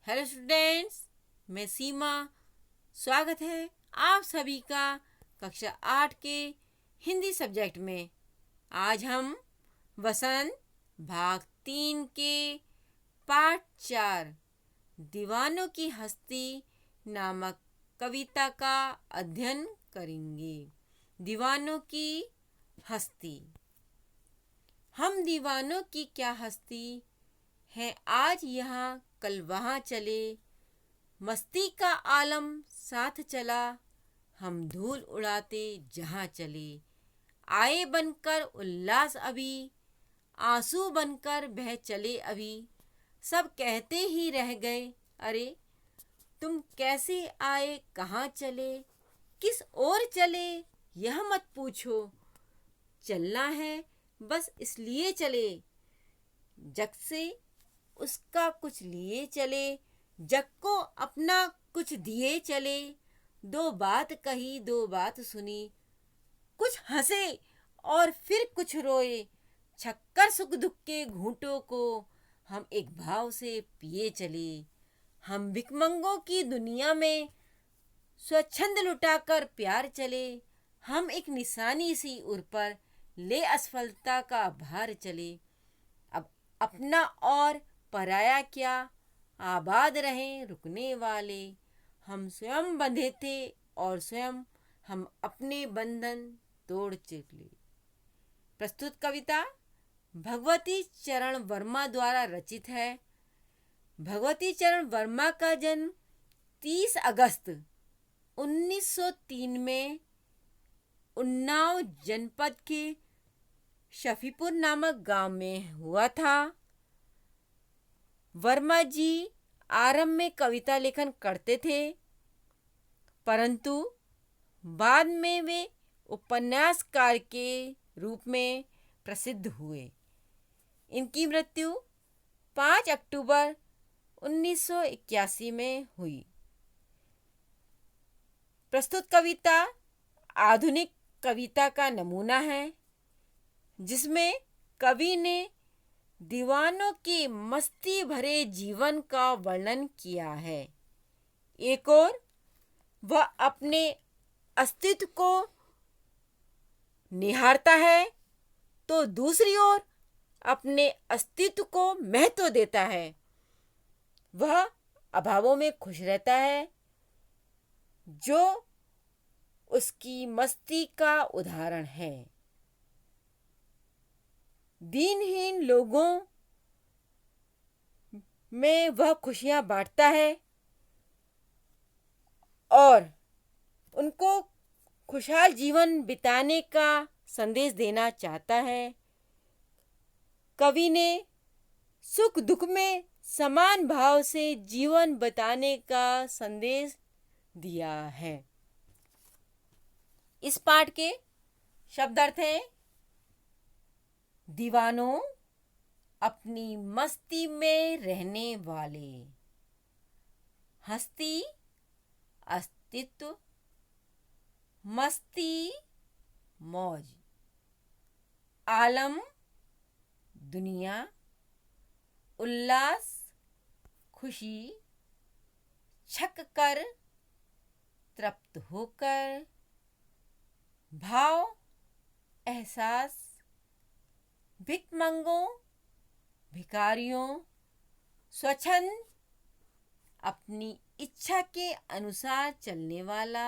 Hello students, मैं सीमा। स्वागत है आप सभी का कक्षा 8 के हिंदी सब्जेक्ट में। आज हम वसंत भाग 3 के पाठ 4 दीवानों की हस्ती नामक कविता का अध्ययन करेंगे। दीवानों की हस्ती। हम दीवानों की क्या हस्ती है, आज यहाँ कल वहाँ चले, मस्ती का आलम साथ चला, हम धूल उड़ाते जहाँ चले। आए बनकर उल्लास अभी, आंसू बनकर बह चले अभी। सब कहते ही रह गए, अरे तुम कैसे आए, कहाँ चले, किस ओर चले, यह मत पूछो। चलना है बस इसलिए चले, जग से उसका कुछ लिए चले, जग को अपना कुछ दिए चले। दो बात कही दो बात सुनी, कुछ हंसे और फिर कुछ रोए। छक्कर सुख दुख के घूंटों को हम एक भाव से पिए चले। हम भिकमंगों की दुनिया में स्वच्छंद लुटाकर प्यार चले। हम एक निशानी सी उर पर ले असफलता का भार चले। अब अपना और पराया क्या, आबाद रहें रुकने वाले। हम स्वयं बंधे थे और स्वयं हम अपने बंधन तोड़ चले। प्रस्तुत कविता भगवती चरण वर्मा द्वारा रचित है। भगवती चरण वर्मा का जन्म 30 अगस्त 1903 में उन्नाव जनपद के शफीपुर नामक गांव में हुआ था। वर्मा जी आरंभ में कविता लेखन करते थे, परंतु बाद में वे उपन्यासकार के रूप में प्रसिद्ध हुए। इनकी मृत्यु 5 अक्टूबर 1981 में हुई। प्रस्तुत कविता आधुनिक कविता का नमूना है, जिसमें कवि ने दीवानों के मस्ती भरे जीवन का वर्णन किया है। एक ओर वह अपने अस्तित्व को निहारता है, तो दूसरी ओर अपने अस्तित्व को महत्व देता है। वह अभावों में खुश रहता है, जो उसकी मस्ती का उदाहरण है। दीनहीन लोगों में वह खुशियां बांटता है और उनको खुशहाल जीवन बिताने का संदेश देना चाहता है। कवि ने सुख दुख में समान भाव से जीवन बिताने का संदेश दिया है। इस पाठ के शब्दार्थ हैं: दीवानों, अपनी मस्ती में रहने वाले। हस्ती, अस्तित्व। मस्ती, मौज। आलम, दुनिया। उल्लास, खुशी। छक कर, तृप्त होकर। भाव, एहसास। भिकमंगों, भिखारियों। स्वच्छंद, अपनी इच्छा के अनुसार चलने वाला।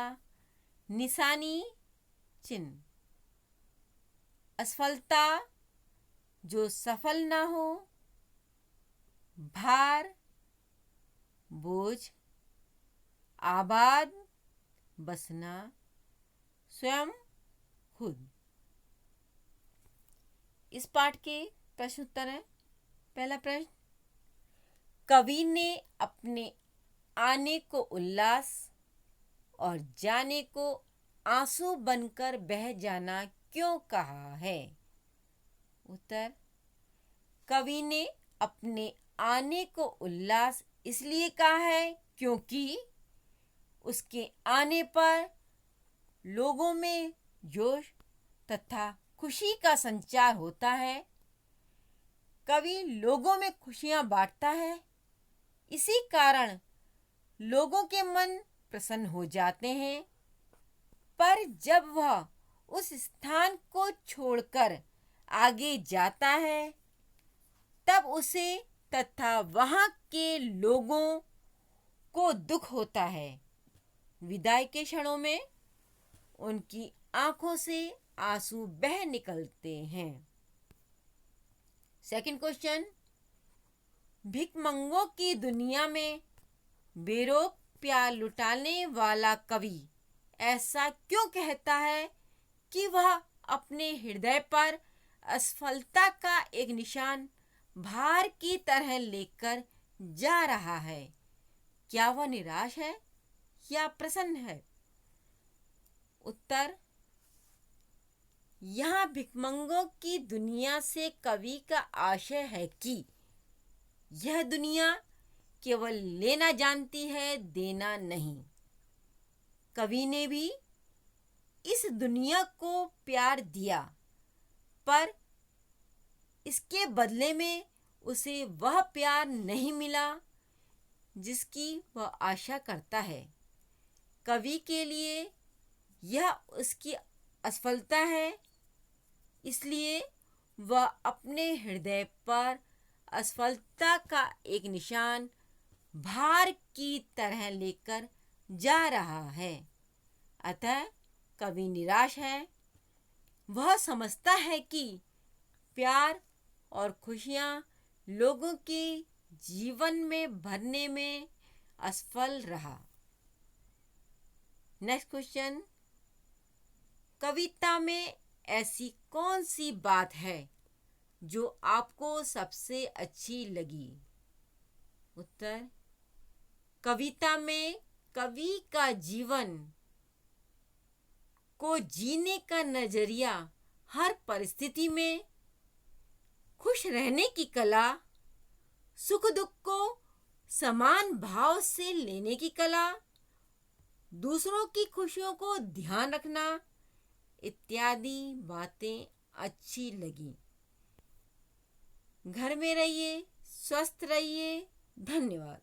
निशानी, चिन्ह। असफलता, जो सफल ना हो। भार, बोझ। आबाद, बसना। स्वयं, खुद। इस पाठ के प्रश्न उत्तर हैं। पहला प्रश्न: कवि ने अपने आने को उल्लास और जाने को आंसू बनकर बह जाना क्यों कहा है? उत्तर: कवि ने अपने आने को उल्लास इसलिए कहा है क्योंकि उसके आने पर लोगों में जोश तथा खुशी का संचार होता है। कवि लोगों में खुशियां बांटता है इसी कारण लोगों के मन प्रसन्न हो जाते हैं। पर जब वह उस स्थान को छोड़कर आगे जाता है तब उसे तथा वहाँ के लोगों को दुख होता है। विदाई के क्षणों में उनकी आंखों से आंसू बह निकलते हैं। सेकंड क्वेश्चन, भिकमंगों की दुनिया में बेरोक प्यार लुटाने वाला कवि ऐसा क्यों कहता है कि वह अपने हृदय पर असफलता का एक निशान भार की तरह लेकर जा रहा है? क्या वह निराश है या प्रसन्न है? उत्तर, यहाँ भिकमंगों की दुनिया से कवि का आशय है कि यह दुनिया केवल लेना जानती है, देना नहीं। कवि ने भी इस दुनिया को प्यार दिया, पर इसके बदले में उसे वह प्यार नहीं मिला जिसकी वह आशा करता है। कवि के लिए यह उसकी असफलता है, इसलिए वह अपने हृदय पर असफलता का एक निशान भार की तरह लेकर जा रहा है। अतः कवि निराश है। वह समझता है कि प्यार और खुशियाँ लोगों के जीवन में भरने में असफल रहा। नेक्स्ट क्वेश्चन, कविता में ऐसी कौन सी बात है जो आपको सबसे अच्छी लगी? उत्तर, कविता में कवि का जीवन को जीने का नजरिया, हर परिस्थिति में खुश रहने की कला, सुख दुख को समान भाव से लेने की कला, दूसरों की खुशियों को ध्यान रखना इत्यादि बातें अच्छी लगी। घर में रहिए, स्वस्थ रहिए। धन्यवाद।